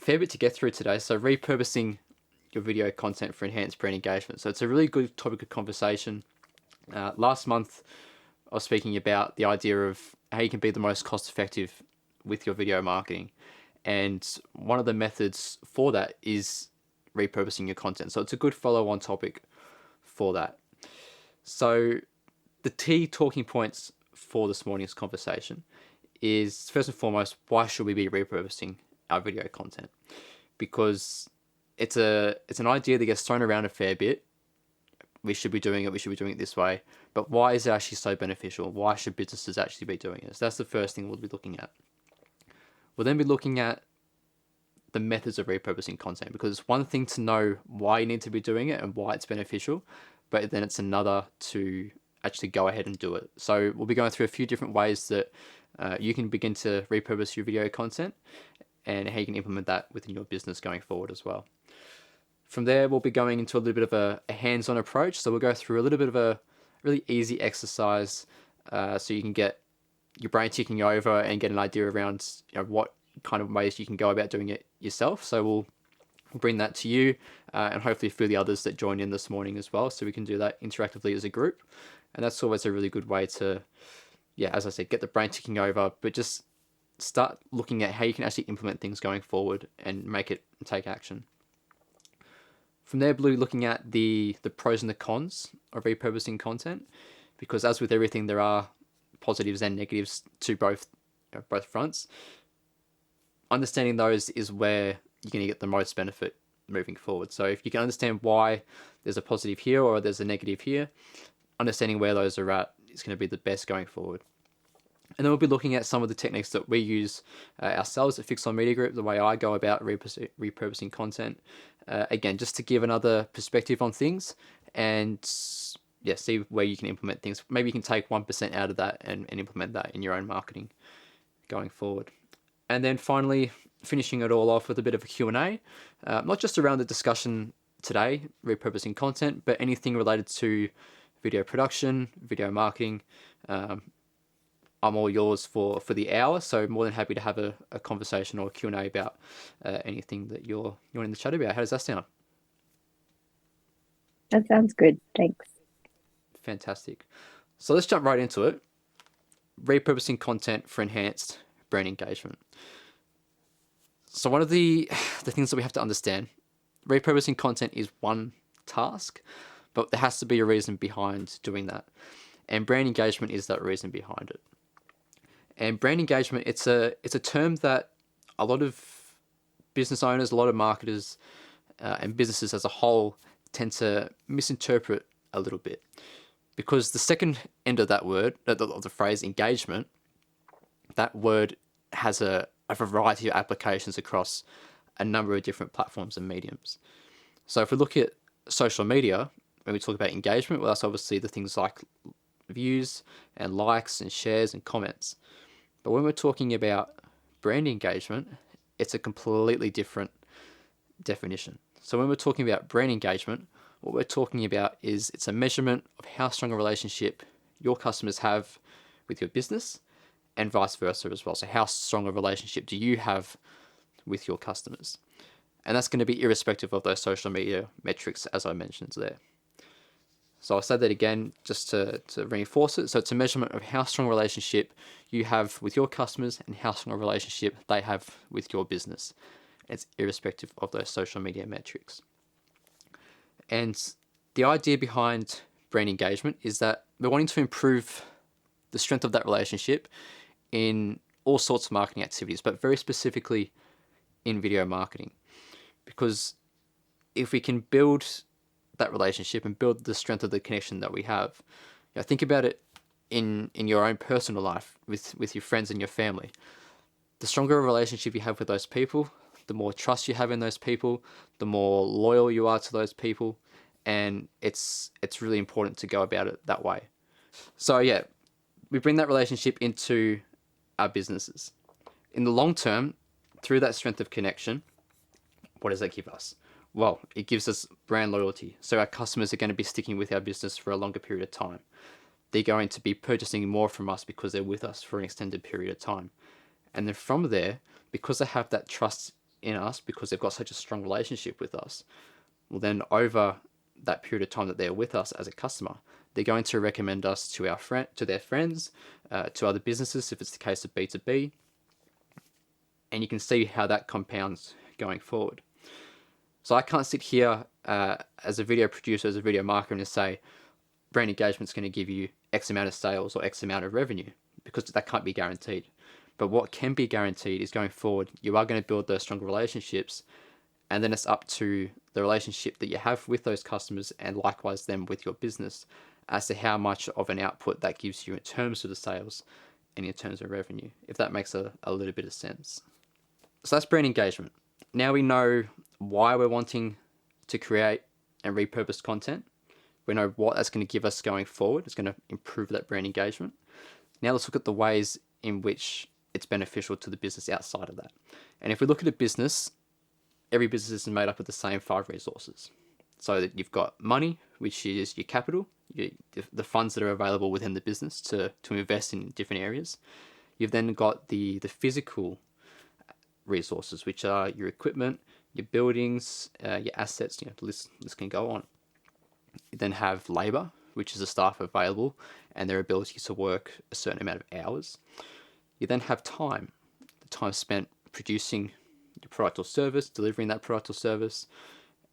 fair bit to get through today. So repurposing your video content for enhanced brand engagement. So it's a really good topic of conversation. Last month, I was speaking about the idea of how you can be the most cost effective with your video marketing. And one of the methods for that is repurposing your content. So it's a good follow-on topic for that. So the key talking points for this morning's conversation is, first and foremost, why should we be repurposing our video content? Because it's an idea that gets thrown around a fair bit. We should be doing it this way. But why is it actually so beneficial? Why should businesses actually be doing it? So that's the first thing we'll be looking at. We'll then be looking at the methods of repurposing content, because it's one thing to know why you need to be doing it and why it's beneficial, but then it's another to actually go ahead and do it. So we'll be going through a few different ways that you can begin to repurpose your video content and how you can implement that within your business going forward as well. From there, we'll be going into a little bit of a hands-on approach. So we'll go through a little bit of a really easy exercise so you can get your brain ticking over and get an idea around what kind of ways you can go about doing it yourself. So we'll bring that to you and hopefully a few of the others that joined in this morning as well, so we can do that interactively as a group. And that's always a really good way to, as I said, get the brain ticking over, but just start looking at how you can actually implement things going forward and make it take action. From there, we'll be looking at the pros and the cons of repurposing content, because as with everything, there are positives and negatives to both fronts. Understanding those is where you're going to get the most benefit moving forward. So if you can understand why there's a positive here or there's a negative here, understanding where those are at is going to be the best going forward. And then we'll be looking at some of the techniques that we use ourselves at Fixon Media Group, the way I go about repurposing content. Again, just to give another perspective on things and see where you can implement things. Maybe you can take 1% out of that and implement that in your own marketing going forward. And then finally, finishing it all off with a bit of a Q&A, not just around the discussion today, repurposing content, but anything related to video production, video marketing. I'm all yours for the hour, so more than happy to have a conversation or a Q&A about anything that you're wanting to chat about. How does that sound? That sounds good. Thanks. Fantastic. So let's jump right into it. Repurposing content for enhanced brand engagement. So one of the things that we have to understand, repurposing content is one task, but there has to be a reason behind doing that. And brand engagement is that reason behind it. And brand engagement, it's a term that a lot of business owners, a lot of marketers, and businesses as a whole tend to misinterpret a little bit. Because the second end of that word, of the phrase engagement, that word has a variety of applications across a number of different platforms and mediums. So if we look at social media, when we talk about engagement, well, that's obviously the things like views and likes and shares and comments. But when we're talking about brand engagement, it's a completely different definition. So when we're talking about brand engagement, what we're talking about is it's a measurement of how strong a relationship your customers have with your business and vice versa as well. So how strong a relationship do you have with your customers? And that's going to be irrespective of those social media metrics, as I mentioned there. So I'll say that again just to reinforce it. So it's a measurement of how strong a relationship you have with your customers and how strong a relationship they have with your business. It's irrespective of those social media metrics. And the idea behind brand engagement is that we're wanting to improve the strength of that relationship in all sorts of marketing activities, but very specifically in video marketing. Because if we can build that relationship and build the strength of the connection that we have, think about it in your own personal life with your friends and your family. The stronger a relationship you have with those people, the more trust you have in those people, the more loyal you are to those people, and it's really important to go about it that way. So we bring that relationship into our businesses. In the long term, through that strength of connection, what does that give us? Well, it gives us brand loyalty. So our customers are going to be sticking with our business for a longer period of time. They're going to be purchasing more from us because they're with us for an extended period of time. And then from there, because they have that trust in us because they've got such a strong relationship with us. Well, then over that period of time that they're with us as a customer, they're going to recommend us to their friends, to other businesses if it's the case of B2B, and you can see how that compounds going forward. So I can't sit here as a video producer, as a video marketer, and say brand engagement is going to give you X amount of sales or X amount of revenue, because that can't be guaranteed. But what can be guaranteed is going forward, you are going to build those stronger relationships, and then it's up to the relationship that you have with those customers and likewise them with your business as to how much of an output that gives you in terms of the sales and in terms of revenue, if that makes a little bit of sense. So that's brand engagement. Now we know why we're wanting to create and repurpose content. We know what that's going to give us going forward. It's going to improve that brand engagement. Now let's look at the ways in which it's beneficial to the business outside of that. And if we look at a business, every business is made up of the same 5 resources. So that you've got money, which is your capital, the funds that are available within the business to invest in different areas. You've then got the physical resources, which are your equipment, your buildings, your assets, the list can go on. You then have labor, which is the staff available and their ability to work a certain amount of hours. You then have time, the time spent producing your product or service, delivering that product or service,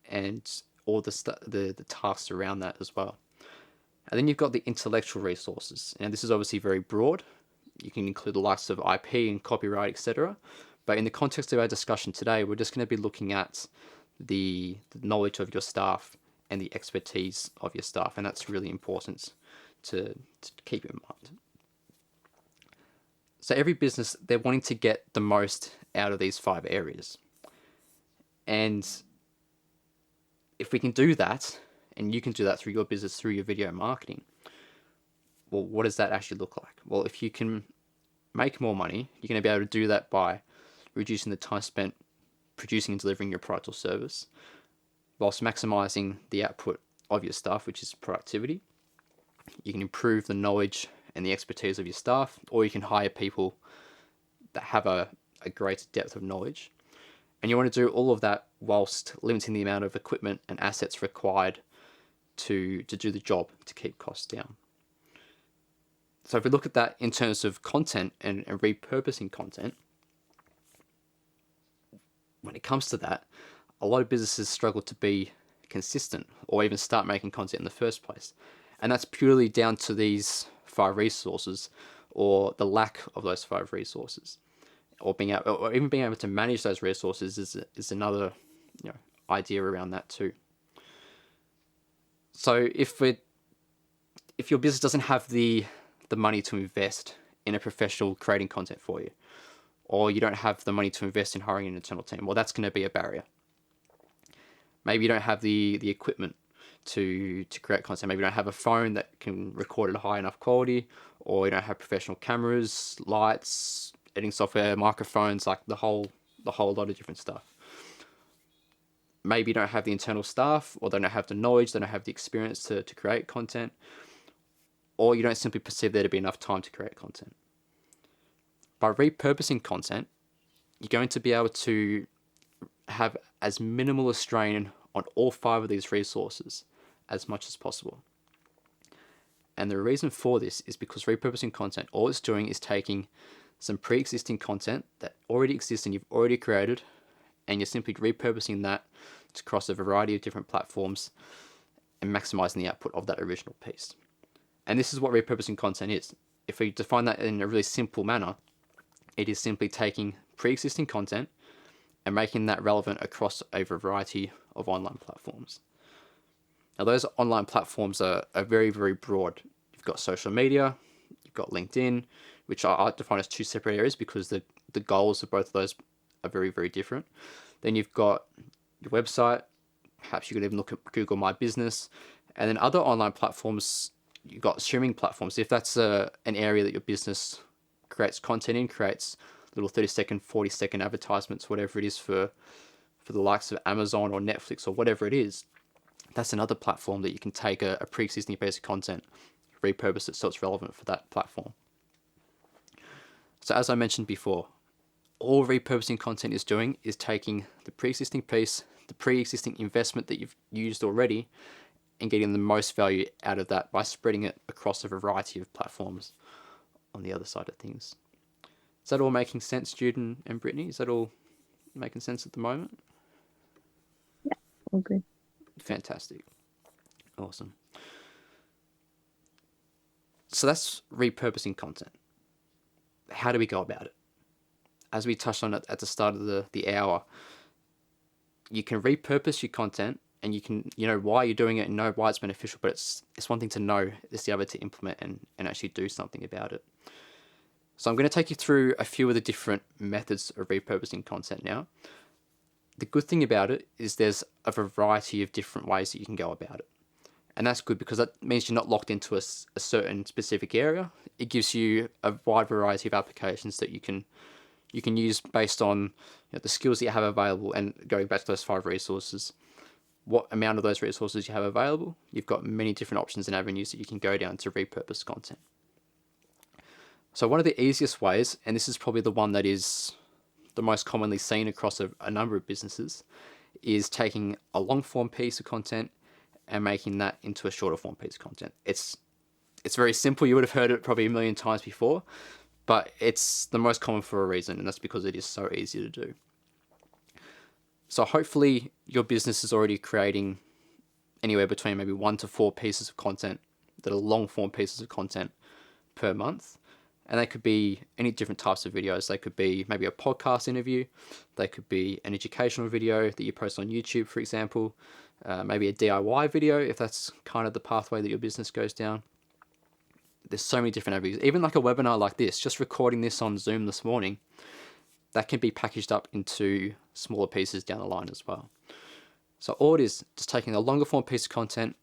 and all the tasks around that as well. And then you've got the intellectual resources. And this is obviously very broad. You can include the likes of IP and copyright, etc. But in the context of our discussion today, we're just going to be looking at the knowledge of your staff and the expertise of your staff. And that's really important to keep in mind. So every business, they're wanting to get the most out of these 5 areas. And if we can do that, and you can do that through your business, through your video marketing, well, what does that actually look like? Well, if you can make more money, you're going to be able to do that by reducing the time spent producing and delivering your product or service, whilst maximizing the output of your staff, which is productivity. You can improve the knowledge and the expertise of your staff, or you can hire people that have a greater depth of knowledge. And you want to do all of that whilst limiting the amount of equipment and assets required to do the job, to keep costs down. So if we look at that in terms of content and repurposing content, when it comes to that, a lot of businesses struggle to be consistent or even start making content in the first place. And that's purely down to these 5 resources, or the lack of those 5 resources, or even being able to manage those resources is another idea around that too. So if your business doesn't have the money to invest in a professional creating content for you, or you don't have the money to invest in hiring an internal team, well, that's going to be a barrier. Maybe you don't have the equipment to create content. Maybe you don't have a phone that can record at a high enough quality, or you don't have professional cameras, lights, editing software, microphones, like the whole lot of different stuff. Maybe you don't have the internal staff, or they don't have the knowledge, they don't have the experience to create content, or you don't simply perceive there to be enough time to create content. By repurposing content, you're going to be able to have as minimal a strain on all 5 of these resources as much as possible. And the reason for this is because repurposing content, all it's doing is taking some pre-existing content that already exists and you've already created, and you're simply repurposing that to cross a variety of different platforms and maximizing the output of that original piece. And this is what repurposing content is. If we define that in a really simple manner, it is simply taking pre-existing content and making that relevant across a variety of online platforms. Now, those online platforms are very, very broad. You've got social media, you've got LinkedIn, which I define as 2 separate areas because the goals of both of those are very, very different. Then you've got your website, perhaps you could even look at Google My Business, and then other online platforms, you've got streaming platforms. If that's an area that your business creates content in, creates little 30-second, 40-second advertisements, whatever it is for the likes of Amazon or Netflix or whatever it is, that's another platform that you can take a pre-existing piece of content, repurpose it so it's relevant for that platform. So as I mentioned before, all repurposing content is doing is taking the pre-existing piece, the pre-existing investment that you've used already, and getting the most value out of that by spreading it across a variety of platforms on the other side of things. Is that all making sense, Jude and Brittany? Is that all making sense at the moment? Yeah, all good. Fantastic. Awesome. So that's repurposing content. How do we go about it? As we touched on it at the start of the hour, you can repurpose your content and you can, why you're doing it and know why it's beneficial, but it's one thing to know, it's the other to implement and actually do something about it. So I'm going to take you through a few of the different methods of repurposing content now. The good thing about it is there's a variety of different ways that you can go about it. And that's good because that means you're not locked into a certain specific area. It gives you a wide variety of applications that you can use based on the skills that you have available. And going back to those 5 resources, what amount of those resources you have available, you've got many different options and avenues that you can go down to repurpose content. So one of the easiest ways, and this is probably the one that is the most commonly seen across a number of businesses, is taking a long form piece of content and making that into a shorter form piece of content. It's very simple. You would have heard it probably a million times before, but it's the most common for a reason, and that's because it is so easy to do. So hopefully your business is already creating anywhere between maybe 1 to 4 pieces of content that are long form pieces of content per month. And they could be any different types of videos. They could be maybe a podcast interview. They could be an educational video that you post on YouTube, for example. Maybe a DIY video, if that's kind of the pathway that your business goes down. There's so many different avenues. Even like a webinar like this, just recording this on Zoom this morning, that can be packaged up into smaller pieces down the line as well. So all it is, just taking a longer form piece of content,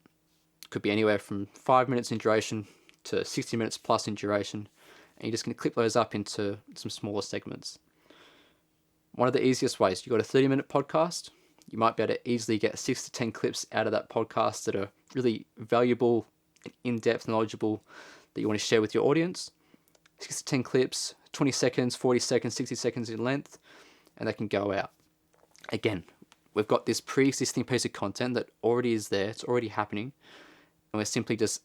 could be anywhere from 5 minutes in duration to 60 minutes plus in duration, and you're just going to clip those up into some smaller segments. One of the easiest ways, you've got a 30-minute podcast, you might be able to easily get 6 to 10 clips out of that podcast that are really valuable, in-depth, knowledgeable, that you want to share with your audience. 6 to 10 clips, 20 seconds, 40 seconds, 60 seconds in length, and they can go out. Again, we've got this pre-existing piece of content that already is there, it's already happening, and we're simply just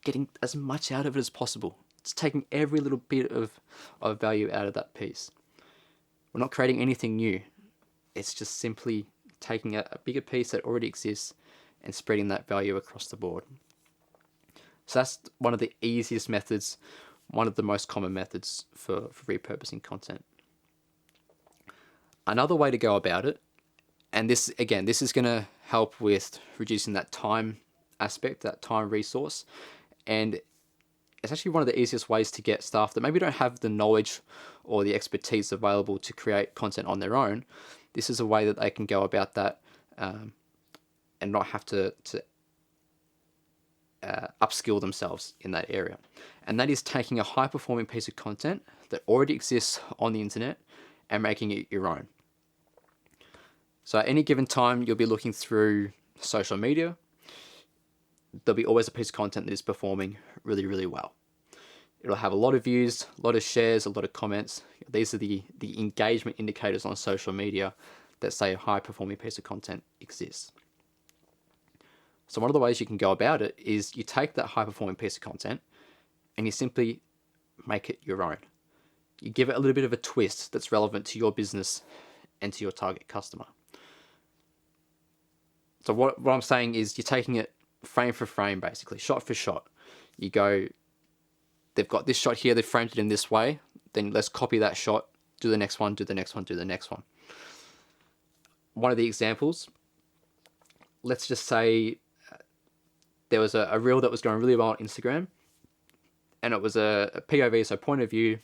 getting as much out of it as possible. It's taking every little bit of value out of that piece. We're not creating anything new. It's just simply taking a bigger piece that already exists and spreading that value across the board. So that's one of the easiest methods, one of the most common methods for repurposing content. Another way to go about it, and this is going to help with reducing that time aspect, that time resource, and it's actually one of the easiest ways to get staff that maybe don't have the knowledge or the expertise available to create content on their own. This is a way that they can go about that and not have to upskill themselves in that area. And that is taking a high-performing piece of content that already exists on the internet and making it your own. So at any given time, you'll be looking through social media. There'll be always a piece of content that is performing really, really well. It'll have a lot of views, a lot of shares, a lot of comments. These are the engagement indicators on social media that say a high-performing piece of content exists. So one of the ways you can go about it is you take that high-performing piece of content and you simply make it your own. You give it a little bit of a twist that's relevant to your business and to your target customer. So what I'm saying is you're taking it frame for frame, basically, shot for shot. You go, they've got this shot here, they've framed it in this way, then let's copy that shot, do the next one, do the next one, do the next one. One of the examples, let's just say there was a reel that was going really well on Instagram, and it was a POV, so point of view.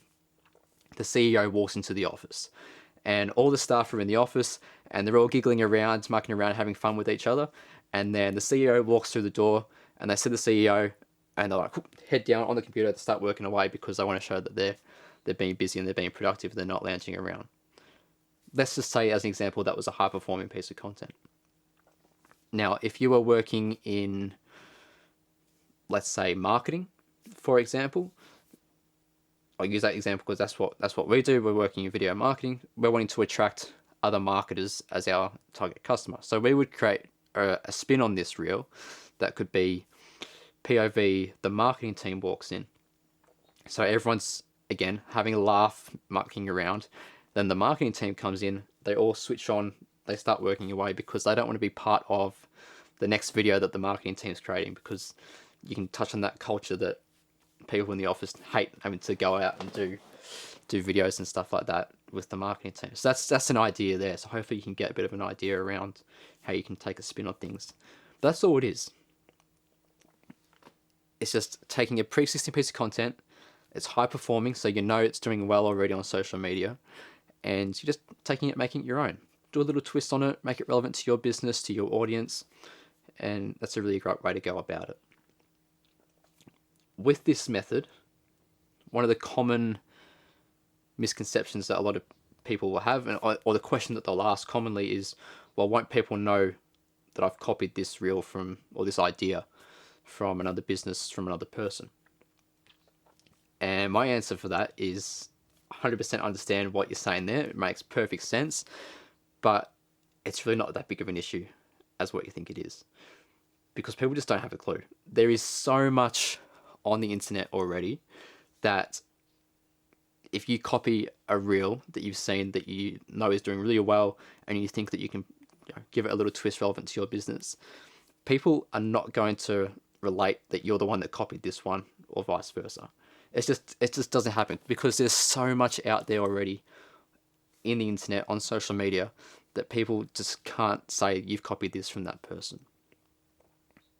The CEO walks into the office, and all the staff are in the office, and they're all giggling around, mucking around, having fun with each other. And then the CEO walks through the door, and they see the CEO, and they're like, head down on the computer to start working away because they want to show that they're being busy and they're being productive. They're not lounging around. Let's just say, as an example, that was a high-performing piece of content. Now, if you were working in, let's say, marketing, for example, I'll use that example because that's what we do. We're working in video marketing. We're wanting to attract other marketers as our target customer. So we would create a spin on this reel that could be POV, the marketing team walks in. So everyone's, again, having a laugh, mucking around. Then the marketing team comes in, they all switch on, they start working away because they don't want to be part of the next video that the marketing team's creating, because you can touch on that culture that people in the office hate having to go out and do videos and stuff like that with the marketing team. So that's an idea there. So hopefully you can get a bit of an idea around how you can take a spin on things. But that's all it is. It's just taking a pre-existing piece of content. It's high performing, so you know it's doing well already on social media, and you're just taking it, making it your own. Do a little twist on it, make it relevant to your business, to your audience, and that's a really great way to go about it. With this method, one of the common misconceptions that a lot of people will have, or the question that they'll ask commonly is, well, won't people know that I've copied this reel from, or this idea from another business, from another person? And my answer for that is 100% understand what you're saying there. It makes perfect sense, but it's really not that big of an issue as what you think it is, because people just don't have a clue. There is so much on the internet already that if you copy a reel that you've seen that you know is doing really well, and you think that you can give it a little twist relevant to your business, people are not going to relate that you're the one that copied this one, or vice versa. It just doesn't happen, because there's so much out there already in the internet, on social media, that people just can't say you've copied this from that person.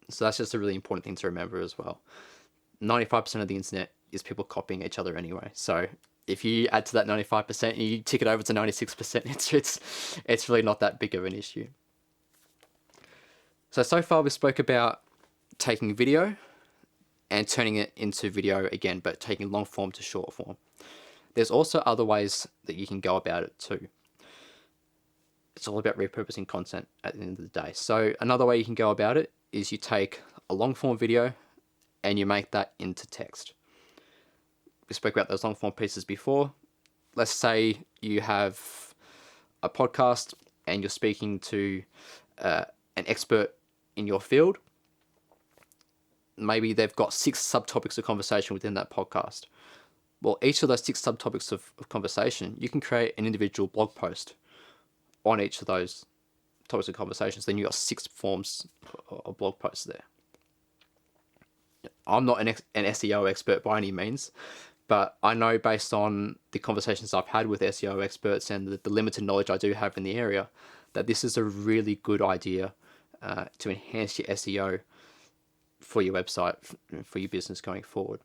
So that's just a really important thing to remember as well. 95% of the internet is people copying each other anyway. So if you add to that 95% and you tick it over to 96%, it's really not that big of an issue. So far we spoke about taking video and turning it into video again, but taking long form to short form. There's also other ways that you can go about it too. It's all about repurposing content at the end of the day. So another way you can go about it is you take a long form video and you make that into text. We spoke about those long form pieces before. Let's say you have a podcast and you're speaking to an expert in your field. Maybe they've got 6 subtopics of conversation within that podcast. Well, each of those 6 subtopics of conversation, you can create an individual blog post on each of those topics of conversations. Then you've got 6 forms of blog posts there. I'm not an SEO expert by any means, but I know based on the conversations I've had with SEO experts and the limited knowledge I do have in the area, that this is a really good idea to enhance your SEO for your website, for your business going forward.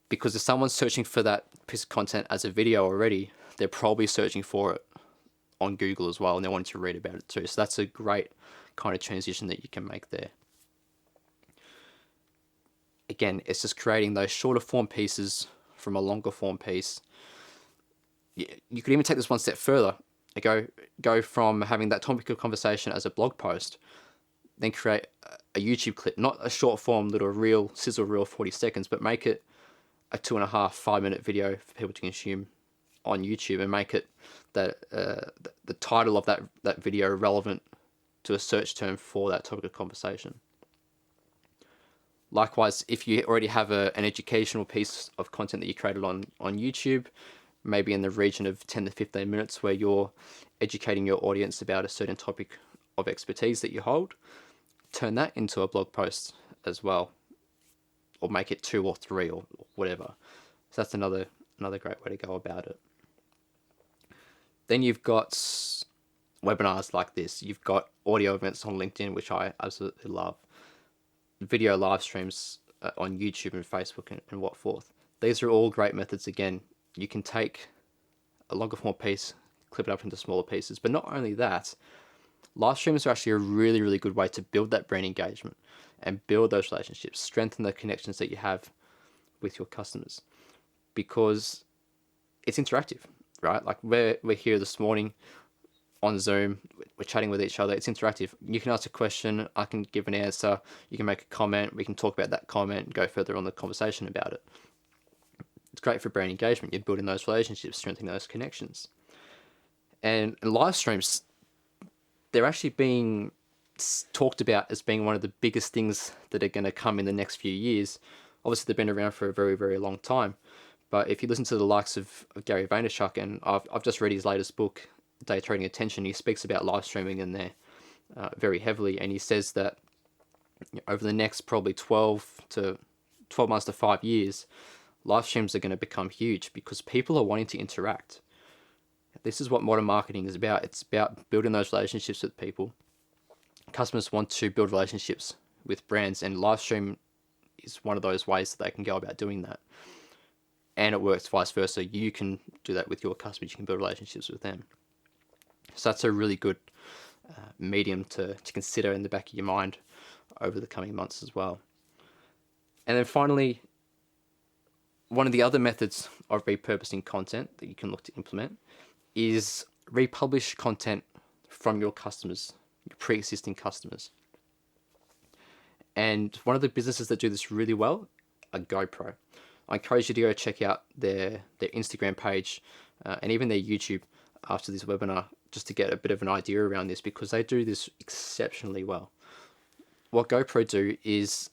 Because if someone's searching for that piece of content as a video already, they're probably searching for it on Google as well, and they're wanting to read about it too. So that's a great kind of transition that you can make there. Again, it's just creating those shorter form pieces from a longer form piece. You could even take this one step further. Go from having that topical conversation as a blog post, then create a YouTube clip, not a short form little reel, sizzle reel, 40 seconds, but make it a 2.5, 5 minute video for people to consume on YouTube, and make it that the title of that video relevant to a search term for that topic of conversation. Likewise, if you already have an educational piece of content that you created on YouTube, maybe in the region of 10 to 15 minutes, where you're educating your audience about a certain topic of expertise that you hold, turn that into a blog post as well, or make it 2 or 3 or whatever. So that's another great way to go about it. Then you've got webinars like this. You've got audio events on LinkedIn, which I absolutely love. Video live streams on YouTube and Facebook and what forth. These are all great methods. Again, you can take a longer form piece, clip it up into smaller pieces. But not only that, live streams are actually a really, really good way to build that brand engagement and build those relationships, strengthen the connections that you have with your customers, because it's interactive, right? Like we're here this morning on Zoom, we're chatting with each other. It's interactive. You can ask a question, I can give an answer, you can make a comment, we can talk about that comment and go further on the conversation about it. It's great for brand engagement. You're building those relationships, strengthening those connections. And live streams, they're actually being talked about as being one of the biggest things that are going to come in the next few years. Obviously, they've been around for a very, very long time. But if you listen to the likes of Gary Vaynerchuk, and I've just read his latest book, Day Trading Attention, he speaks about live streaming in there very heavily. And he says that over the next probably 12 months to 5 years, live streams are going to become huge because people are wanting to interact. This is what modern marketing is about. It's about building those relationships with people. Customers want to build relationships with brands, and live stream is one of those ways that they can go about doing that. And it works vice versa. You can do that with your customers. You can build relationships with them. So that's a really good medium to consider in the back of your mind over the coming months as well. And then finally, one of the other methods of repurposing content that you can look to implement is republish content from your customers, your pre-existing customers. And one of the businesses that do this really well are GoPro. I encourage you to go check out their Instagram page and even their YouTube after this webinar, just to get a bit of an idea around this, because they do this exceptionally well. What GoPro do is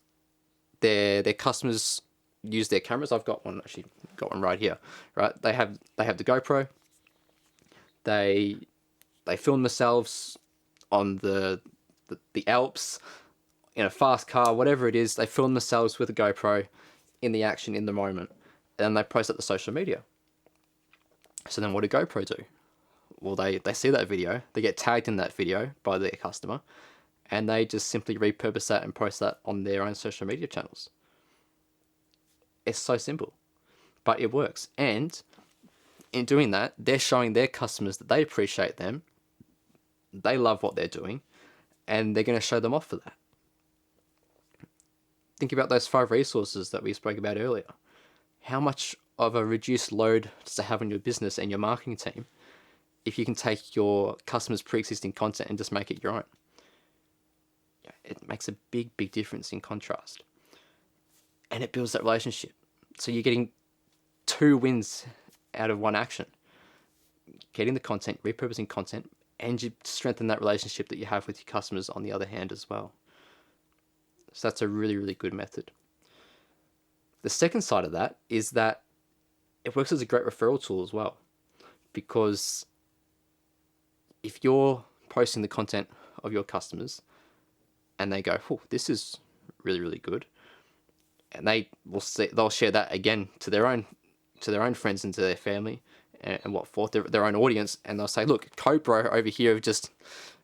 their customers use their cameras. I've got one right here. Right, they have the GoPro. They film themselves on the Alps in a fast car, whatever it is. They film themselves with a GoPro in the action, in the moment, and they post it to social media. So then what do GoPro do? Well, they see that video, they get tagged in that video by their customer, and they just simply repurpose that and post that on their own social media channels. It's so simple, but it works. And in doing that, they're showing their customers that they appreciate them, they love what they're doing, and they're going to show them off for that. Think about those 5 resources that we spoke about earlier. How much of a reduced load does it have on your business and your marketing team if you can take your customers' pre-existing content and just make it your own? It makes a big, big difference in contrast. And it builds that relationship. So you're getting 2 wins out of one action. Getting the content, repurposing content, and you strengthen that relationship that you have with your customers on the other hand as well. So that's a really, really good method. The second side of that is that it works as a great referral tool as well. Because if you're posting the content of your customers and they go, "Oh, this is really, really good," and they'll share that again to their own friends and to their family and what forth, their own audience, and they'll say, "Look, CoPro over here have just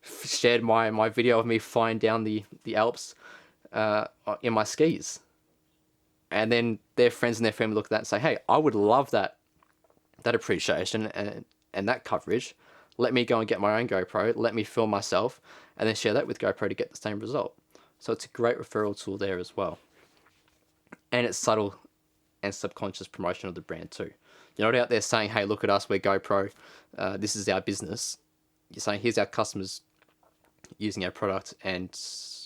shared my video of me flying down the Alps in my skis," and then their friends and their family look at that and say, "Hey, I would love that appreciation and that coverage. Let me go and get my own GoPro. Let me film myself and then share that with GoPro to get the same result." So it's a great referral tool there as well. And it's subtle and subconscious promotion of the brand too. You're not out there saying, "Hey, look at us, we're GoPro. This is our business." You're saying, "Here's our customers using our product." And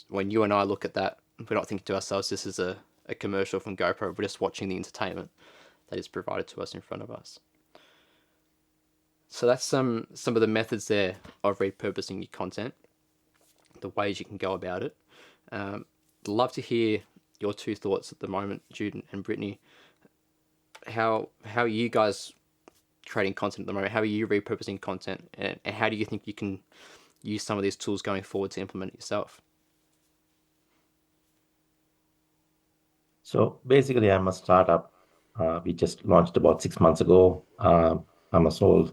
when you and I look at that, we're not thinking to ourselves, this is a commercial from GoPro. We're just watching the entertainment that is provided to us in front of us. So that's some of the methods there of repurposing your content, the ways you can go about it. Love to hear your 2 thoughts at the moment, Jude and Brittany. How are you guys creating content at the moment? How are you repurposing content? And how do you think you can use some of these tools going forward to implement it yourself? So basically, I'm a startup. We just launched about 6 months ago. I'm a sole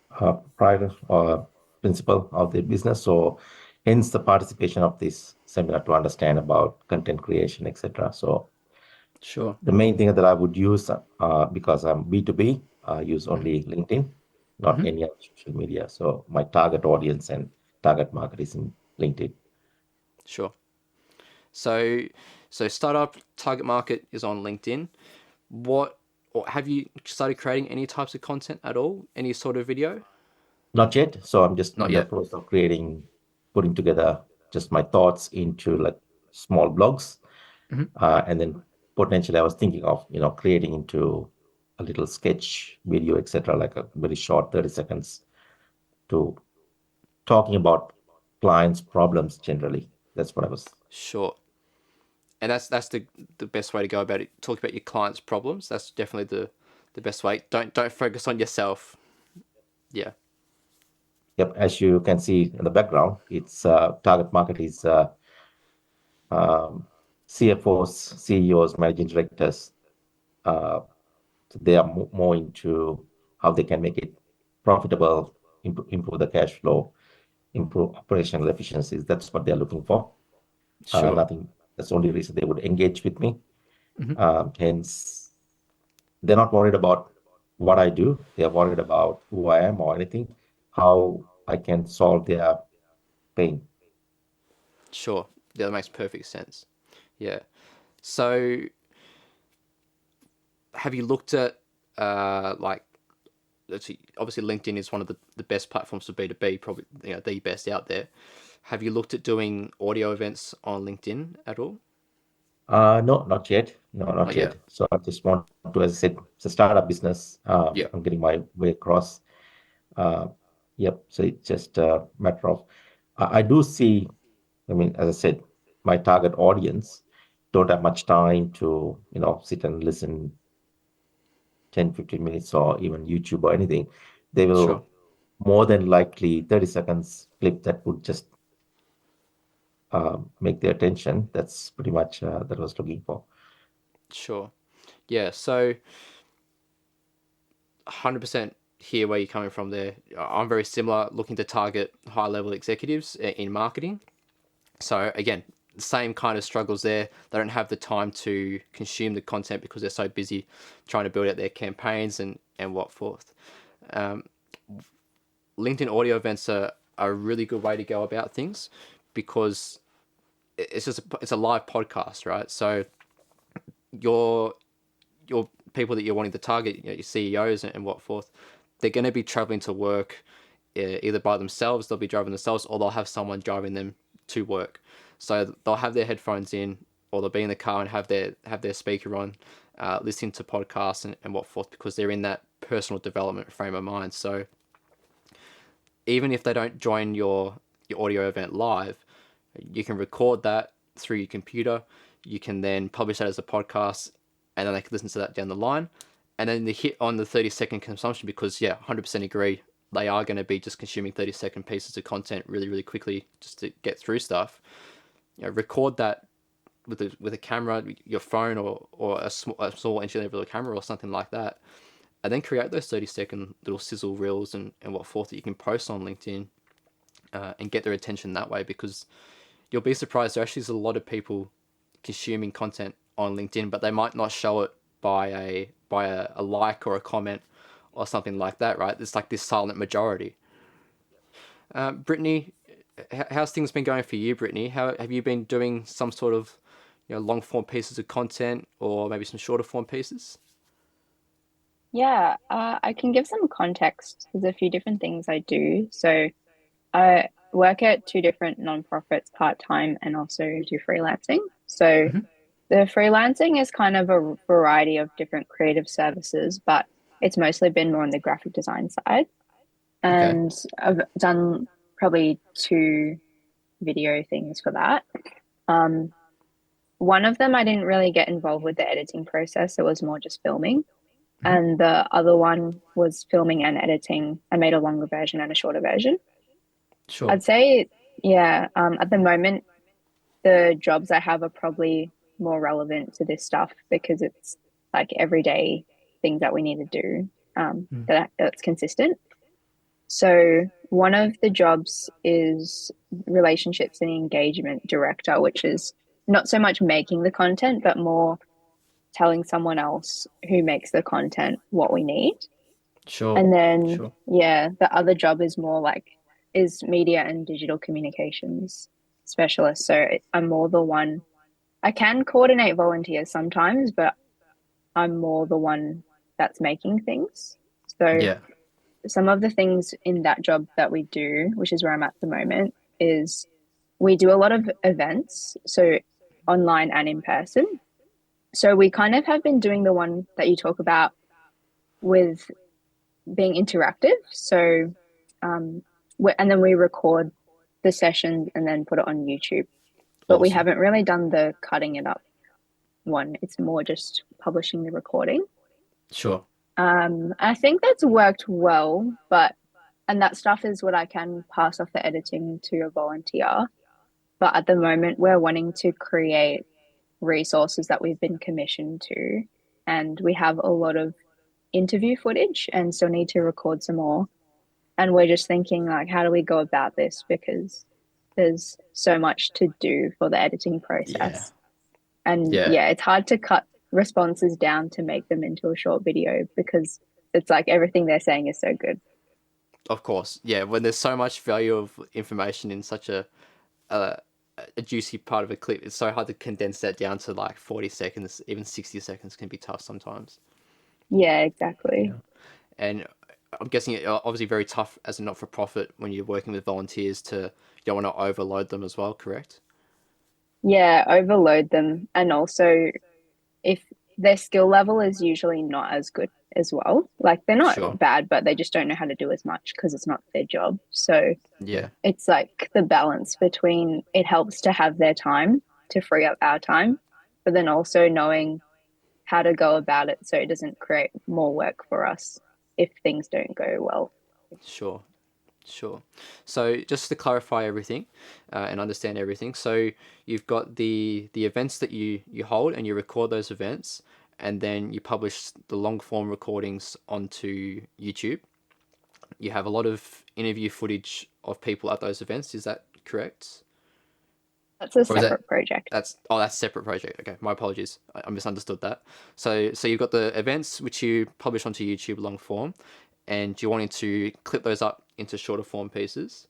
proprietor or principal of the business. So hence the participation of this seminar to understand about content creation, etc. So Sure. the main thing that I would use, because I'm B2B, use only LinkedIn, not any other social media. So my target audience and target market is in LinkedIn. Sure. So startup target market is on LinkedIn. Or have you started creating any types of content at all? Any sort of video? Not yet. So I'm just Not in yet. the process of putting together just my thoughts into like small blogs. And then potentially I was thinking of, creating into a little sketch video, etc., like a very short 30 seconds to talking about clients' problems generally. That's what I was. Sure. And that's the best way to go about it. Talk about your clients' problems. That's definitely the best way. Don't focus on yourself. Yeah. Yep, as you can see in the background, its target market is CFOs, CEOs, managing directors. So they are more into how they can make it profitable, improve the cash flow, improve operational efficiencies. That's what they're looking for. Sure. Nothing. That's the only reason they would engage with me. Mm-hmm. Hence, they're not worried about what I do. They're worried about who I am or anything, how I can solve their pain. Sure. Yeah, that makes perfect sense. Yeah. So, have you looked at like, let's see, obviously LinkedIn is one of the best platforms for B2B, probably the best out there. Have you looked at doing audio events on LinkedIn at all? No, not yet. No, not Not yet. yet. So I just want to, as I said, it's a startup business. Yeah. I'm getting my way across. Yep. So it's just a matter of, I do see, I mean, as I said, my target audience don't have much time to, sit and listen 10, 15 minutes or even YouTube or anything. They Sure. will more than likely 30 seconds clip that would just make their attention. That's pretty much that I was looking for. Sure. Yeah. So, 100% hear where you're coming from there. I'm very similar, looking to target high level executives in marketing. So again, the same kind of struggles there. They don't have the time to consume the content because they're so busy trying to build out their campaigns and what forth. LinkedIn audio events are a really good way to go about things because it's a live podcast, right? So your people that you're wanting to target, your CEOs and what forth, they're going to be traveling to work either by themselves, they'll be driving themselves, or they'll have someone driving them to work. So they'll have their headphones in, or they'll be in the car and have their speaker on, listening to podcasts and what forth, because they're in that personal development frame of mind. So even if they don't join your audio event live, you can record that through your computer. You can then publish that as a podcast, and then they can listen to that down the line. And then they hit on the 30-second consumption because, 100% agree. They are going to be just consuming 30-second pieces of content really, really quickly just to get through stuff. Record that with a camera, your phone, or a small entry-level camera or something like that. And then create those 30-second little sizzle reels and what forth that you can post on LinkedIn and get their attention that way, because you'll be surprised there actually is a lot of people consuming content on LinkedIn, but they might not show it by a like or a comment or something like that, right? It's like this silent majority. Brittany, how's things been going for you, Brittany? How have you been doing some sort of long form pieces of content or maybe some shorter form pieces? Yeah, I can give some context. There's a few different things I do. So I work at two different nonprofits part-time and also do freelancing. So Mm-hmm. the freelancing is kind of a variety of different creative services, but it's mostly been more on the graphic design side. Okay. And I've done probably two video things for that. One of them I didn't really get involved with the editing process. It was more just filming. Mm-hmm. And the other one was filming and editing. I made a longer version and a shorter version. Sure. I'd say, yeah, at the moment, the jobs I have are probably more relevant to this stuff because it's like everyday things that we need to do that's consistent. So one of the jobs is relationships and engagement director, which is not so much making the content, but more telling someone else who makes the content what we need. Sure. And then, Sure. yeah, the other job is more like is media and digital communications specialist. So I'm more the one, I can coordinate volunteers sometimes, but I'm more the one that's making things. So Yeah. some of the things in that job that we do, which is where I'm at the moment, is we do a lot of events, so online and in person. So we kind of have been doing the one that you talk about with being interactive. So, and then we record the sessions and then put it on YouTube. But we Awesome. haven't really done the cutting it up one. It's more just publishing the recording. Sure. I think that's worked well, and that stuff is what I can pass off the editing to a volunteer. But at the moment, we're wanting to create resources that we've been commissioned to, and we have a lot of interview footage and still need to record some more. And we're just thinking, like, how do we go about this? Because there's so much to do for the editing process. And Yeah. it's hard to cut responses down to make them into a short video because it's like everything they're saying is so good. Of course. Yeah. When there's so much value of information in such a juicy part of a clip, it's so hard to condense that down to like 40 seconds, even 60 seconds can be tough sometimes. Yeah, exactly. And I'm guessing it obviously very tough as a not-for-profit when you're working with volunteers to, you don't want to overload them as well, correct? Yeah, overload them. And also, if their skill level is usually not as good as well, like they're not Sure. bad, but they just don't know how to do as much because it's not their job. So Yeah. it's like the balance between it helps to have their time to free up our time, but then also knowing how to go about it so it doesn't create more work for us if things don't go well. Sure. So just to clarify everything and understand everything, so you've got the events that you hold and you record those events, and then you publish the long form recordings onto YouTube. You have a lot of interview footage of people at those events. Is that correct? That's a Or is separate project. that's a separate project. Okay, my apologies. I misunderstood that. So you've got the events which you publish onto YouTube long form, and you're wanting to clip those up into shorter form pieces.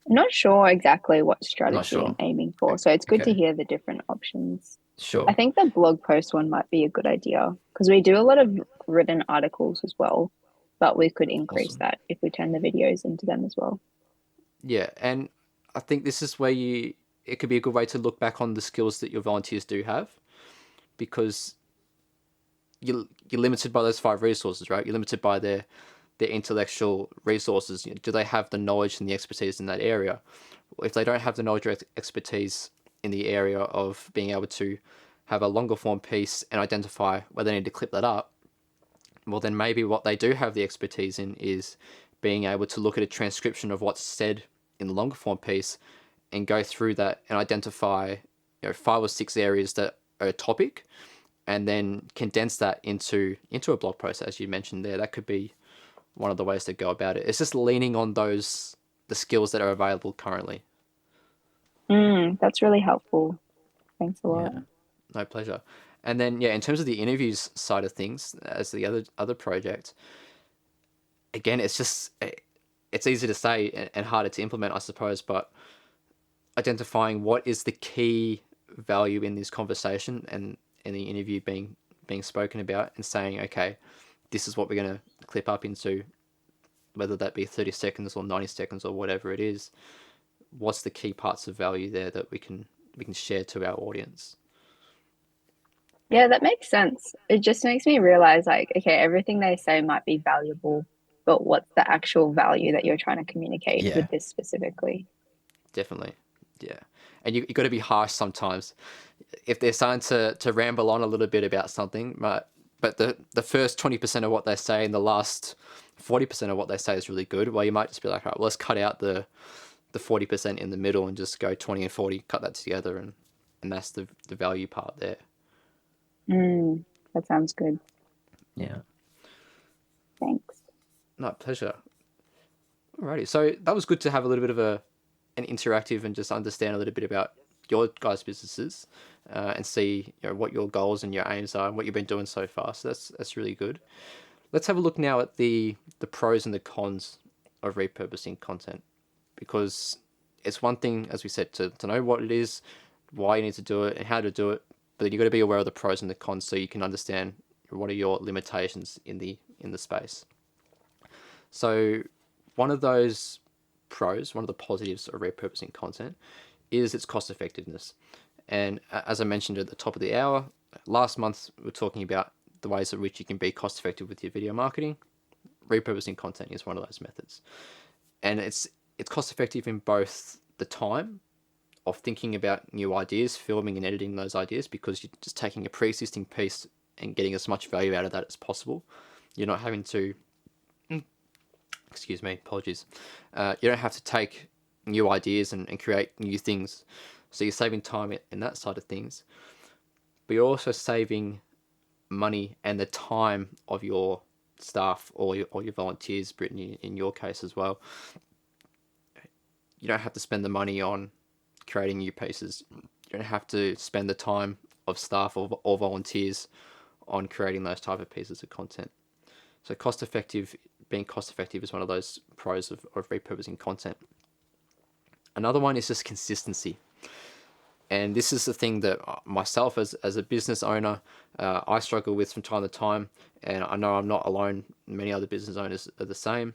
I'm not sure exactly what Not strategy sure. I'm aiming for, so it's good to Okay. hear the different options. Sure. I think the blog post one might be a good idea because we do a lot of written articles as well, but we could increase Awesome. that if we turn the videos into them as well. Yeah, and I think this is where it could be a good way to look back on the skills that your volunteers do have, because you're limited by those 5 resources, right? You're limited by their intellectual resources. Do they have the knowledge and the expertise in that area? If they don't have the knowledge or expertise in the area of being able to have a longer form piece and identify where they need to clip that up, well, then maybe what they do have the expertise in is being able to look at a transcription of what's said in the longer form piece and go through that and identify 5 or 6 areas that are a topic, and then condense that into a blog post, as you mentioned there. That could be one of the ways to go about it. It's just leaning on the skills that are available currently. That's really helpful. Thanks a lot. Yeah, no pleasure. And then in terms of the interviews side of things, as the other project, again, it's easy to say and harder to implement, I suppose, but identifying what is the key value in this conversation and in the interview being spoken about, and saying, okay, this is what we're going to clip up into, whether that be 30 seconds or 90 seconds or whatever it is. What's the key parts of value there that we can share to our audience? Yeah, that makes sense. It just makes me realize, like, okay, everything they say might be valuable, but what's the actual value that you're trying to communicate with this specifically? Definitely. Yeah. And you got to be harsh sometimes. If they're starting to ramble on a little bit about something, but the first 20% of what they say and the last 40% of what they say is really good, well, you might just be like, all right, well, let's cut out the 40% in the middle and just go 20 and 40, cut that together, and that's the value part there. That sounds good. Yeah. Thanks. No, pleasure. Alrighty, so that was good to have a little bit of an interactive and just understand a little bit about your guys' businesses and see what your goals and your aims are and what you've been doing so far. So that's really good. Let's have a look now at the pros and the cons of repurposing content, because it's one thing, as we said, to know what it is, why you need to do it, and how to do it, but you've got to be aware of the pros and the cons so you can understand what are your limitations in the space. So one of those pros, one of the positives of repurposing content is its cost effectiveness. And as I mentioned at the top of the hour, last month we were talking about the ways in which you can be cost effective with your video marketing, repurposing content is one of those methods. And it's cost effective in both the time of thinking about new ideas, filming and editing those ideas, because you're just taking a pre-existing piece and getting as much value out of that as possible. You're not having to, excuse me, apologies. You don't have to take new ideas and create new things. So you're saving time in that side of things. But you're also saving money and the time of your staff or your volunteers, Brittany, in your case as well. You don't have to spend the money on creating new pieces. You don't have to spend the time of staff or volunteers on creating those type of pieces of content. So being cost effective is one of those pros of repurposing content. Another one is just consistency. And this is the thing that myself as a business owner, I struggle with from time to time. And I know I'm not alone. Many other business owners are the same,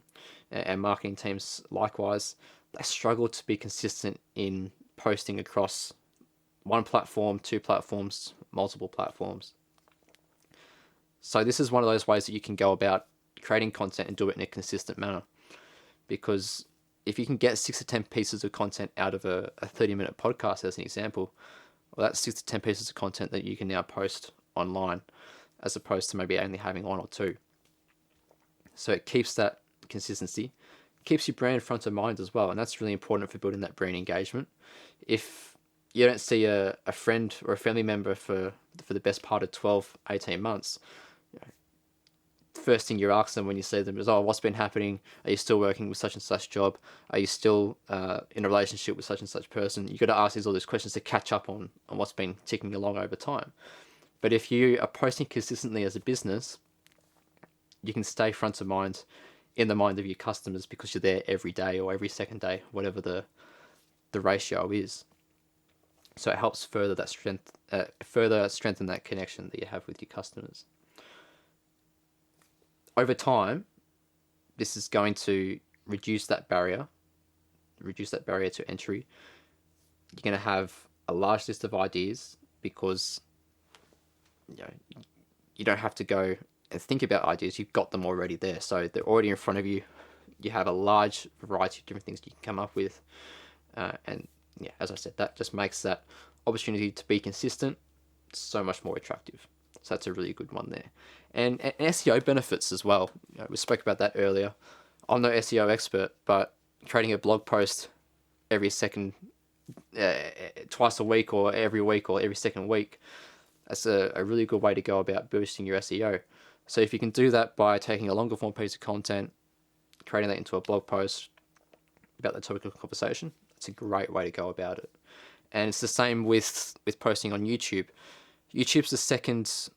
and marketing teams likewise. They struggle to be consistent in posting across one platform, two platforms, multiple platforms. So this is one of those ways that you can go about creating content and do it in a consistent manner. Because if you can get 6 to 10 pieces of content out of a 30-minute podcast, as an example, well, that's 6 to 10 pieces of content that you can now post online, as opposed to maybe only having 1 or 2. So it keeps that consistency, keeps your brand front of mind as well, and that's really important for building that brand engagement. If you don't see a friend or a family member for the best part of 12, 18 months, first thing you ask them when you see them is, oh, what's been happening? Are you still working with such and such job? Are you still in a relationship with such and such person? You've got to ask all these questions to catch up on what's been ticking along over time. But if you are posting consistently as a business, you can stay front of mind in the mind of your customers because you're there every day or every second day, whatever the ratio is. So it helps further strengthen that connection that you have with your customers. Over time, this is going to reduce that barrier to entry. You're going to have a large list of ideas because you don't have to go and think about ideas. You've got them already there, so they're already in front of you. You have a large variety of different things you can come up with, and as I said, that just makes that opportunity to be consistent so much more attractive. So that's a really good one there. And SEO benefits as well. We spoke about that earlier. I'm no SEO expert, but creating a blog post every second, twice a week or every second week, that's a really good way to go about boosting your SEO. So if you can do that by taking a longer form piece of content, creating that into a blog post about the topic of conversation, that's a great way to go about it. And it's the same with posting on YouTube. YouTube's the second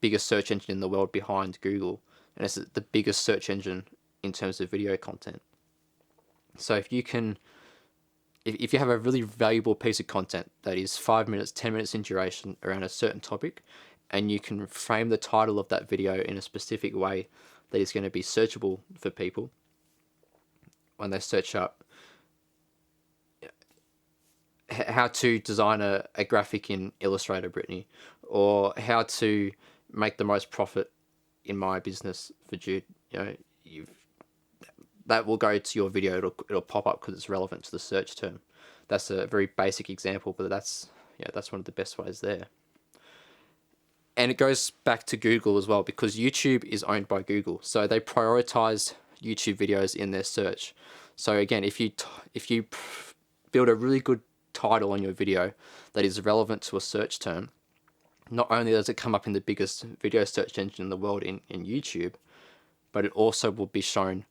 biggest search engine in the world behind Google, and it's the biggest search engine in terms of video content. So if you have a really valuable piece of content that is 5 minutes, 10 minutes in duration around a certain topic, and you can frame the title of that video in a specific way that is going to be searchable for people when they search up how to design a graphic in Illustrator, Brittany, or how to make the most profit in my business for Jude, that will go to your video. It'll pop up because it's relevant to the search term. That's a very basic example, but that's one of the best ways there. And it goes back to Google as well, because YouTube is owned by Google, so they prioritized YouTube videos in their search. So again, if you build a really good title on your video that is relevant to a search term, not only does it come up in the biggest video search engine in the world in YouTube, but it also will be shown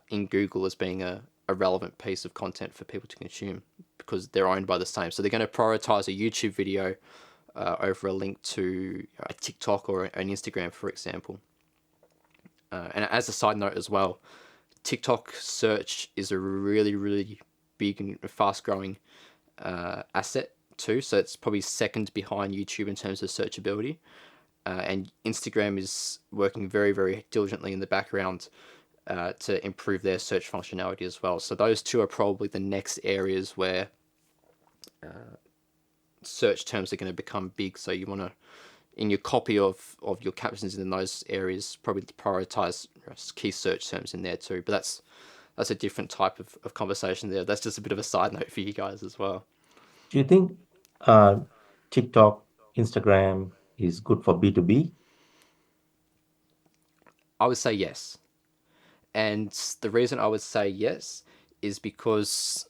in Google as being a relevant piece of content for people to consume because they're owned by the same. So they're going to prioritize a YouTube video over a link to a TikTok or an Instagram, for example. And as a side note as well, TikTok search is a really, really big and fast-growing asset too. So it's probably second behind YouTube in terms of searchability. And Instagram is working very, very diligently in the background to improve their search functionality as well. So those two are probably the next areas where search terms are going to become big. So you want to in your copy of your captions in those areas, probably prioritize key search terms in there too. But that's a different type of conversation there. That's just a bit of a side note for you guys as well. Do you think TikTok, Instagram is good for B2B? I would say yes. And the reason I would say yes is because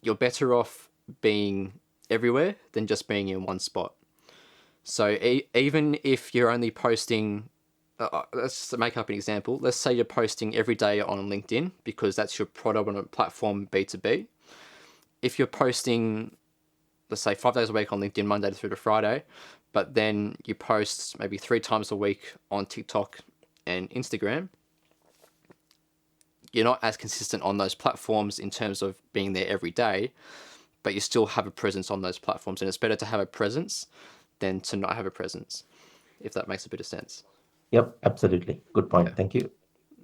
you're better off being everywhere than just being in one spot. So even if you're only posting, let's make up an example. Let's say you're posting every day on LinkedIn because that's your predominant platform B2B. If you're posting, let's say 5 days a week on LinkedIn, Monday through to Friday, but then you post maybe 3 times a week on TikTok and Instagram, you're not as consistent on those platforms in terms of being there every day, but you still have a presence on those platforms. And it's better to have a presence than to not have a presence, if that makes a bit of sense. Yep, absolutely. Good point. Yeah. Thank you.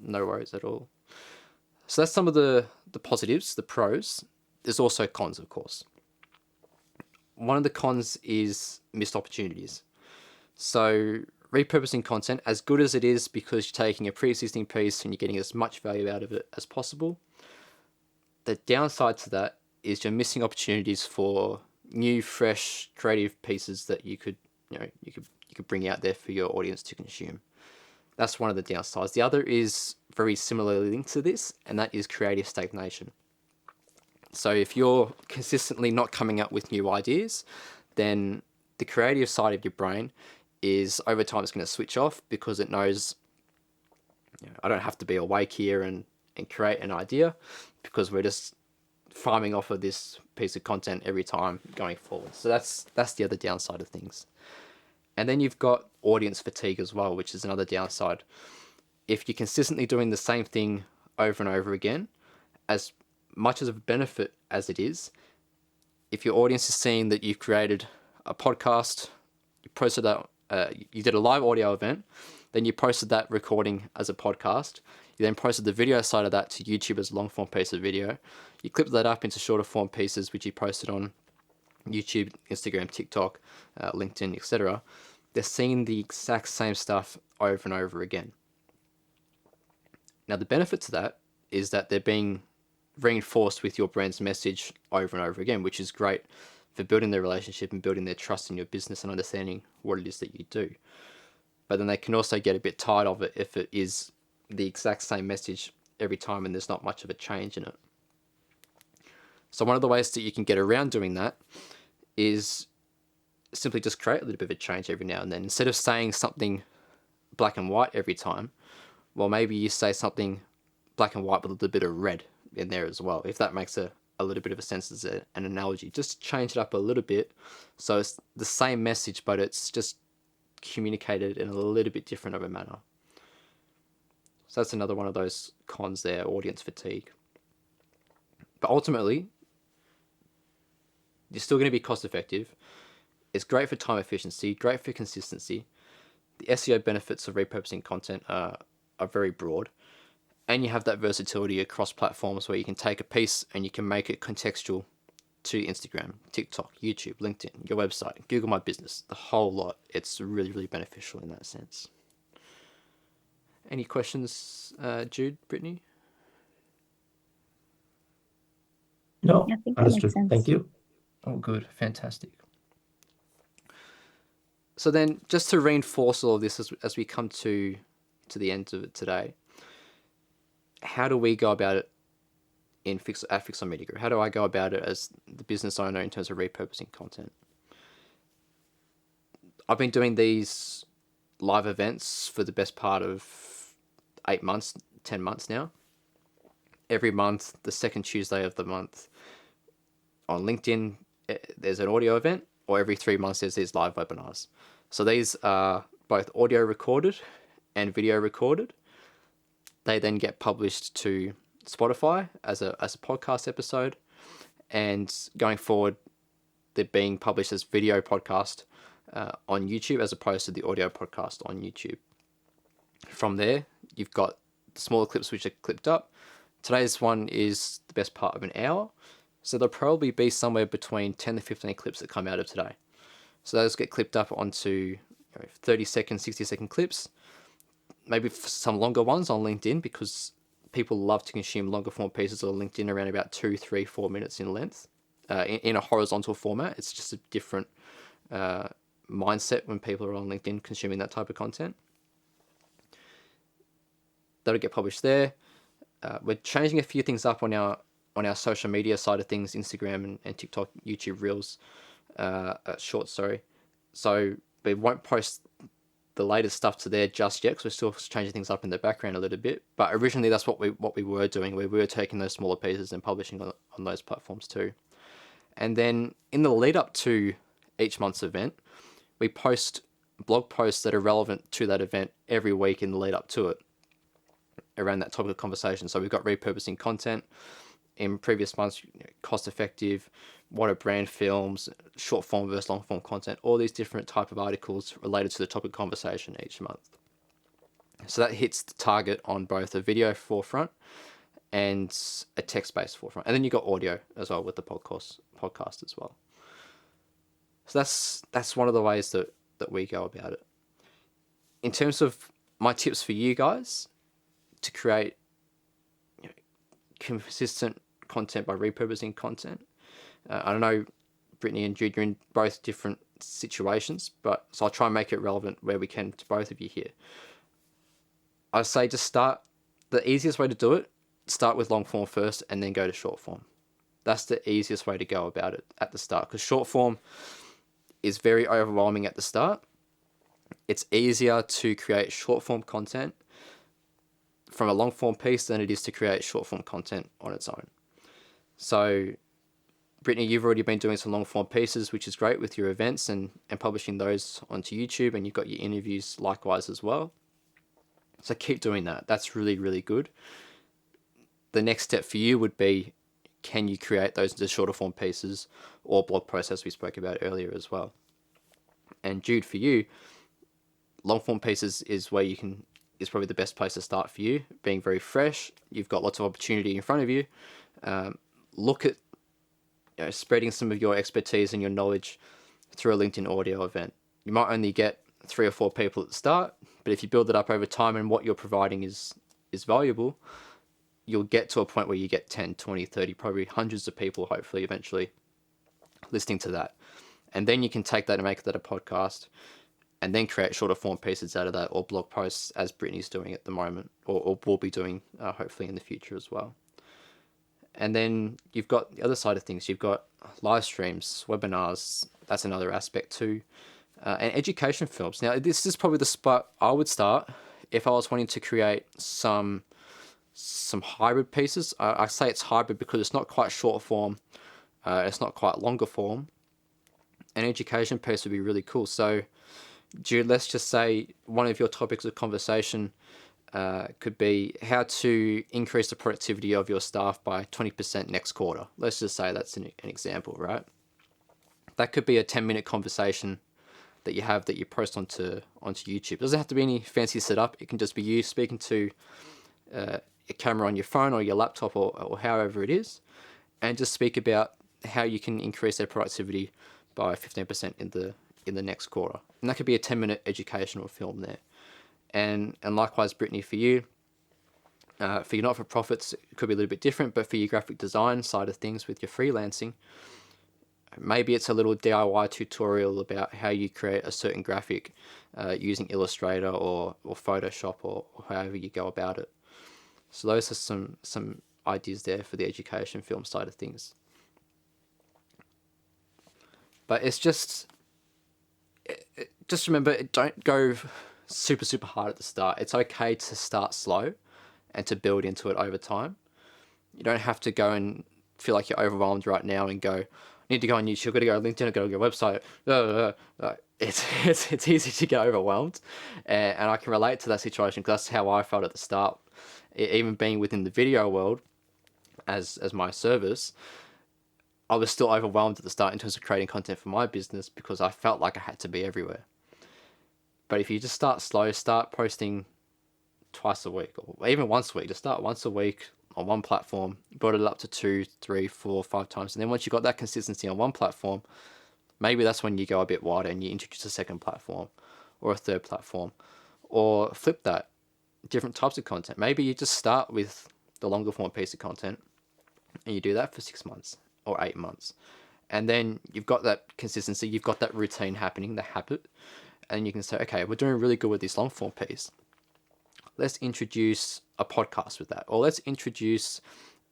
No worries at all. So that's some of the positives, the pros. There's also cons, of course. One of the cons is missed opportunities. So repurposing content, as good as it is because you're taking a pre-existing piece and you're getting as much value out of it as possible, the downside to that is you're missing opportunities for new, fresh, creative pieces that you could bring out there for your audience to consume. That's one of the downsides. The other is very similarly linked to this, and that is creative stagnation. So if you're consistently not coming up with new ideas, then the creative side of your brain is over time it's going to switch off because it knows, I don't have to be awake here and create an idea because we're just farming off of this piece of content every time going forward. So that's the other downside of things. And then you've got audience fatigue as well, which is another downside. If you're consistently doing the same thing over and over again, as much as a benefit as it is, if your audience is seeing that you've created a podcast, you posted that, you did a live audio event, then you posted that recording as a podcast, you then posted the video side of that to YouTube as a long form piece of video, you clipped that up into shorter form pieces which you posted on YouTube, Instagram, TikTok, LinkedIn, etc. They're seeing the exact same stuff over and over again. Now the benefit to that is that they're being reinforced with your brand's message over and over again, which is great for building their relationship and building their trust in your business and understanding what it is that you do. But then they can also get a bit tired of it if it is the exact same message every time and there's not much of a change in it. So one of the ways that you can get around doing that is simply just create a little bit of a change every now and then. Instead of saying something black and white every time, well, maybe you say something black and white with a little bit of red in there as well, if that makes a little bit of a sense as an analogy. Just change it up a little bit so it's the same message, but it's just communicated in a little bit different of a manner. So that's another one of those cons there, audience fatigue. But ultimately, you're still going to be cost effective. It's great for time efficiency, great for consistency. The SEO benefits of repurposing content are very broad. And you have that versatility across platforms where you can take a piece and you can make it contextual to Instagram, TikTok, YouTube, LinkedIn, your website, Google My Business, the whole lot. It's really, really beneficial in that sense. Any questions, Jude, Brittany? No, I think that understood. makes sense. Thank you. Oh, good. Fantastic. So then, just to reinforce all of this as we come to the end of it today, how do we go about it at Fixon Media Group? How do I go about it as the business owner in terms of repurposing content? I've been doing these live events for the best part of 8 months, 10 months now. Every month, the second Tuesday of the month on LinkedIn, there's an audio event, or every 3 months there's these live webinars. So these are both audio recorded and video recorded. They then get published to Spotify as a podcast episode, and going forward, they're being published as video podcast on YouTube as opposed to the audio podcast on YouTube. From there, you've got smaller clips which are clipped up. Today's one is the best part of an hour, so there'll probably be somewhere between 10 to 15 clips that come out of today. So those get clipped up onto 30-second, 60-second clips, maybe some longer ones on LinkedIn, because people love to consume longer form pieces on LinkedIn around about 2, 3, 4 minutes in length. In a horizontal format, it's just a different mindset when people are on LinkedIn consuming that type of content. That'll get published there. We're changing a few things up on our social media side of things, Instagram and TikTok, YouTube Reels, Shorts, sorry. So we won't post the latest stuff to there just yet, because we're still changing things up in the background a little bit. But originally, that's what we were doing. We were taking those smaller pieces and publishing on those platforms too. And then in the lead up to each month's event, we post blog posts that are relevant to that event every week in the lead up to it, around that topic of conversation. So we've got repurposing content in previous months, cost effective, what are brand films, short form versus long form content, all these different type of articles related to the topic of conversation each month. So that hits the target on both a video forefront and a text-based forefront. And then you've got audio as well with the podcast as well. So that's one of the ways that we go about it. In terms of my tips for you guys to create consistent content by repurposing content, I don't know, Brittany and Jude, you're in both different situations, but so I'll try and make it relevant where we can to both of you here. I say just start, the easiest way to do it, start with long form first and then go to short form. That's the easiest way to go about it at the start, because short form is very overwhelming at the start. It's easier to create short form content from a long form piece than it is to create short form content on its own. So Brittany, you've already been doing some long form pieces, which is great with your events and publishing those onto YouTube, and you've got your interviews likewise as well. So keep doing that. That's really, really good. The next step for you would be, can you create those into shorter form pieces or blog posts, as we spoke about earlier as well? And Jude, for you, long form pieces is probably the best place to start for you. Being very fresh, you've got lots of opportunity in front of you. Look at spreading some of your expertise and your knowledge through a LinkedIn audio event. You might only get 3 or 4 people at the start, but if you build it up over time and what you're providing is valuable, you'll get to a point where you get 10, 20, 30, probably hundreds of people, hopefully, eventually listening to that. And then you can take that and make that a podcast, and then create shorter form pieces out of that, or blog posts, as Brittany's doing at the moment, or will be doing hopefully in the future as well. And then you've got the other side of things. You've got live streams, webinars. That's another aspect too. And education films. Now, this is probably the spot I would start if I was wanting to create some hybrid pieces. I say it's hybrid because it's not quite short form. It's not quite longer form. An education piece would be really cool. So, Jude, let's just say one of your topics of conversation could be how to increase the productivity of your staff by 20% next quarter. Let's just say that's an example, right? That could be a 10-minute conversation that you have that you post onto YouTube. It doesn't have to be any fancy setup. It can just be you speaking to a camera on your phone or your laptop or however it is, and just speak about how you can increase their productivity by 15% in the next quarter. And that could be a 10-minute educational film there. And likewise, Brittany, for you, for your not-for-profits, it could be a little bit different, but for your graphic design side of things with your freelancing, maybe it's a little DIY tutorial about how you create a certain graphic using Illustrator or Photoshop or however you go about it. So those are some ideas there for the education film side of things. But it's just remember, don't go super, super hard at the start. It's okay to start slow and to build into it over time. You don't have to go and feel like you're overwhelmed right now and go, I need to go on YouTube, I've got to go on LinkedIn, I've got to go on your website. It's easy to get overwhelmed. And I can relate to that situation because that's how I felt at the start. Even being within the video world as my service, I was still overwhelmed at the start in terms of creating content for my business because I felt like I had to be everywhere. But if you just start slow, start posting twice a week or even once a week, just start once a week on one platform, build it up to 2, 3, 4, 5 times. And then once you've got that consistency on one platform, maybe that's when you go a bit wider and you introduce a second platform or a third platform, or flip that, different types of content. Maybe you just start with the longer form piece of content and you do that for 6 months or 8 months. And then you've got that consistency, you've got that routine happening, the habit, and you can say, okay, we're doing really good with this long form piece. Let's introduce a podcast with that, or let's introduce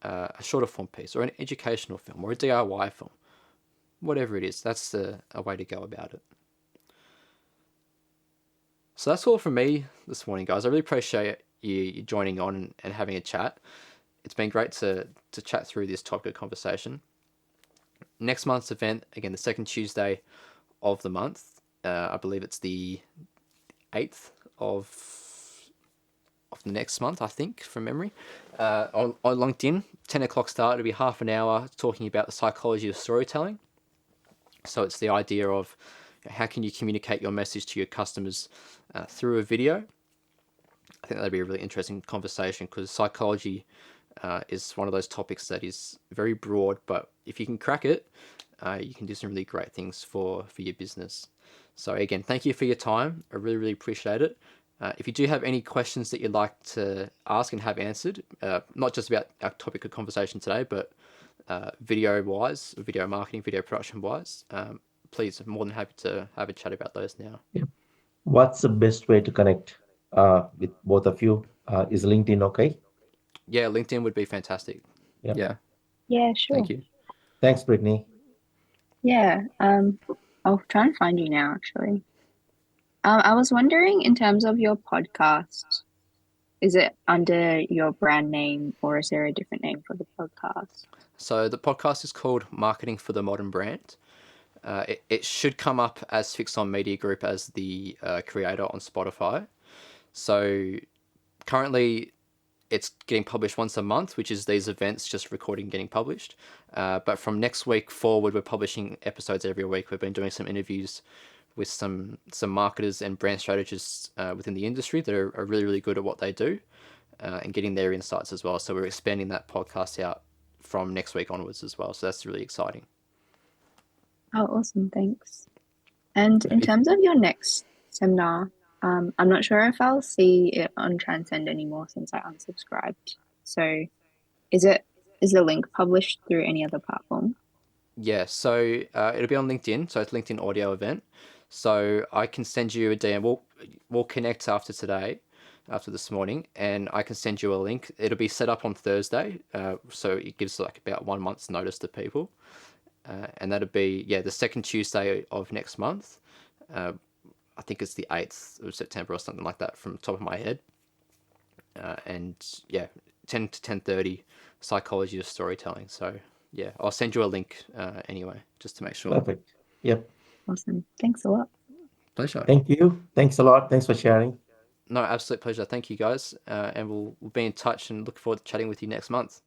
a shorter form piece, or an educational film, or a DIY film. Whatever it is, that's a way to go about it. So that's all from me this morning, guys. I really appreciate you joining on and having a chat. It's been great to chat through this topic of conversation. Next month's event, again, the second Tuesday of the month. I believe it's the 8th of the next month, I think, from memory. On LinkedIn, 10 o'clock start. It'll be half an hour talking about the psychology of storytelling. So it's the idea of how can you communicate your message to your customers through a video. I think that'd be a really interesting conversation, because psychology is one of those topics that is very broad, but if you can crack it, you can do some really great things for your business. So again, thank you for your time. I really, really appreciate it. If you do have any questions that you'd like to ask and have answered, not just about our topic of conversation today, but video-wise, video marketing, video production-wise, please, I'm more than happy to have a chat about those now. Yeah. What's the best way to connect with both of you? Is LinkedIn okay? Yeah, LinkedIn would be fantastic. Yeah. Yeah. Yeah, sure. Thank you. Thanks, Brittany. Yeah, I'll try and find you now, actually. I was wondering, in terms of your podcast, is it under your brand name, or is there a different name for the podcast? So the podcast is called Marketing for the Modern Brand. It should come up as Fixon Media Group as the creator on Spotify. So currently it's getting published once a month, which is these events just recording, getting published. But from next week forward, we're publishing episodes every week. We've been doing some interviews with some marketers and brand strategists within the industry that are really, really good at what they do, and getting their insights as well. So we're expanding that podcast out from next week onwards as well. So that's really exciting. Oh, awesome. Thanks. And in terms of your next seminar, I'm not sure if I'll see it on Transcend anymore since I unsubscribed. So is the link published through any other platform? Yeah, so it'll be on LinkedIn. So it's LinkedIn audio event. So I can send you a DM. We'll connect after today, after this morning, and I can send you a link. It'll be set up on Thursday, so it gives like about 1 month's notice to people. And that'll be, the second Tuesday of next month. I think it's the 8th of September or something like that from the top of my head. And 10 to 10:30, psychology of storytelling. So I'll send you a link anyway, just to make sure. Perfect. Yep. Awesome. Thanks a lot. Pleasure. Thank you. Thanks a lot. Thanks for sharing. No, absolute pleasure. Thank you, guys. And we'll be in touch and look forward to chatting with you next month.